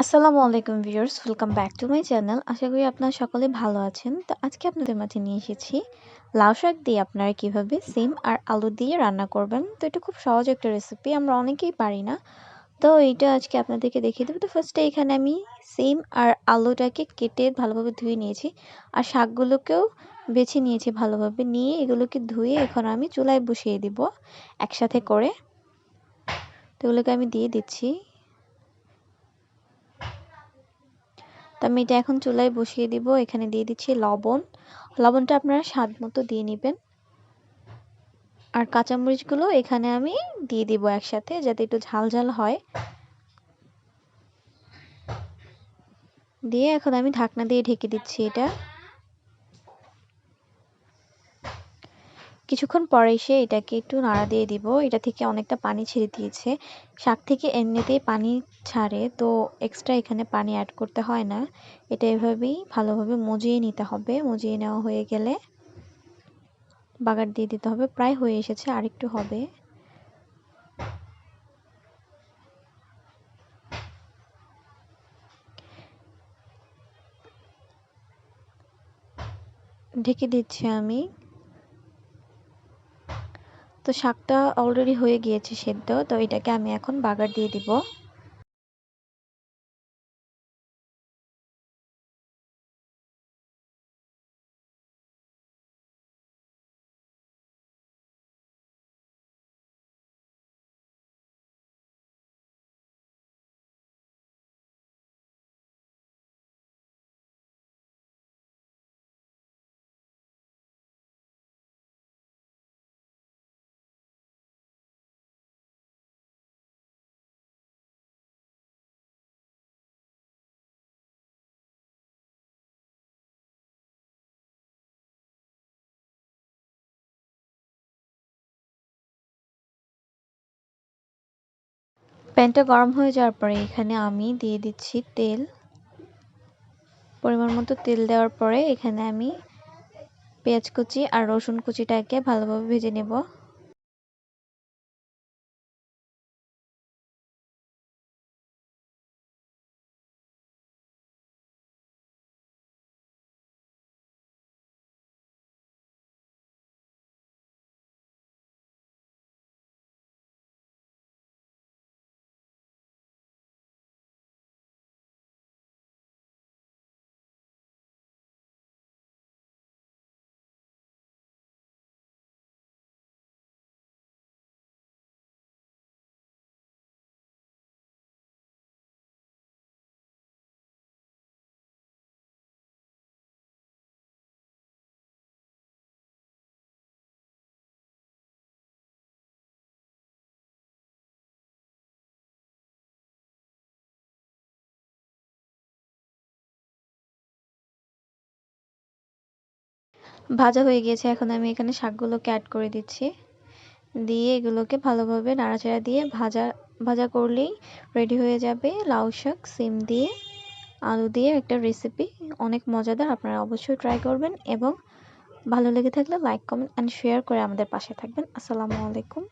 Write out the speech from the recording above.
আসসালামু আলাইকুম viewers, welcome back to my channel. আশা করি আপনারা সকলে ভালো আছেন। তো আজকে আপনাদের মাঝে নিয়ে এসেছি লাউ শাক দিয়ে আপনারা কিভাবে সিম আর আলু দিয়ে রান্না করবেন। তো এটা খুব সহজ একটা রেসিপি, আমরা অনেকেই পারি না। তো এইটা আজকে আপনাদেরকে দেখিয়ে দেবো। তো ফার্স্টে এখানে আমি সিম আর আলুটাকে কেটে ভালোভাবে ধুয়ে নিয়েছি, আর শাকগুলোকেও বেছে নিয়েছি ভালোভাবে। নিয়ে এগুলোকে ধুয়ে এখন আমি চুলায় বসিয়ে দিব একসাথে করে। তো এগুলোকে আমি দিয়ে দিচ্ছি। তো আমি এটা এখন চুলায় বসিয়ে দিব। এখানে দিয়ে দিচ্ছি লবণ। লবণটা আপনারা স্বাদ মতো দিয়ে নেবেন। আর কাঁচামরিচগুলো এখানে আমি দিয়ে দিব একসাথে, যাতে একটু ঝাল ঝাল হয়। দিয়ে এখন আমি ঢাকনা দিয়ে ঢেকে দিচ্ছি এটা। কিছুক্ষণ পরে এসে এটাকে একটু নাড়া দিয়ে দিব। এটা থেকে অনেকটা পানি ছেড়ে দিয়েছে। শাক থেকে এমনিতেই পানি ছাড়ে, তো এক্সট্রা এখানে পানি অ্যাড করতে হয় না। এটা এভাবেই ভালোভাবে মজিয়ে নিতে হবে। মজিয়ে নেওয়া হয়ে গেলে বাগার দিয়ে দিতে হবে। প্রায় হয়ে এসেছে, আরেকটু হবে। ঢেকে দিচ্ছি আমি। তো শাকটা অলরেডি হয়ে গিয়েছে সেদ্ধ। তো এটাকে আমি এখন বাগার দিয়ে দিব। প্যানটা গরম হয়ে যাওয়ার পরে এখানে আমি দিয়ে দিচ্ছি তেল। পরিমাণ মতো তেল দেওয়ার পরে এখানে আমি পেঁয়াজ কুচি আর রসুন কুচিটাকে ভালোভাবে ভেজে নেব। ভাজা হয়ে গিয়েছে, এখন আমি এখানে শাকগুলোকে অ্যাড করে দিচ্ছি। দিয়ে এগুলোকে ভালোভাবে নাড়াচাড়া দিয়ে ভাজা ভাজা করলেই রেডি হয়ে যাবে লাউ শাক সিম দিয়ে আলু দিয়ে একটা রেসিপি। অনেক মজাদার, আপনারা অবশ্যই ট্রাই করবেন, এবং ভালো লেগে থাকলে লাইক কমেন্ট অ্যান্ড শেয়ার করে আমাদের পাশে থাকবেন। আসসালামু আলাইকুম।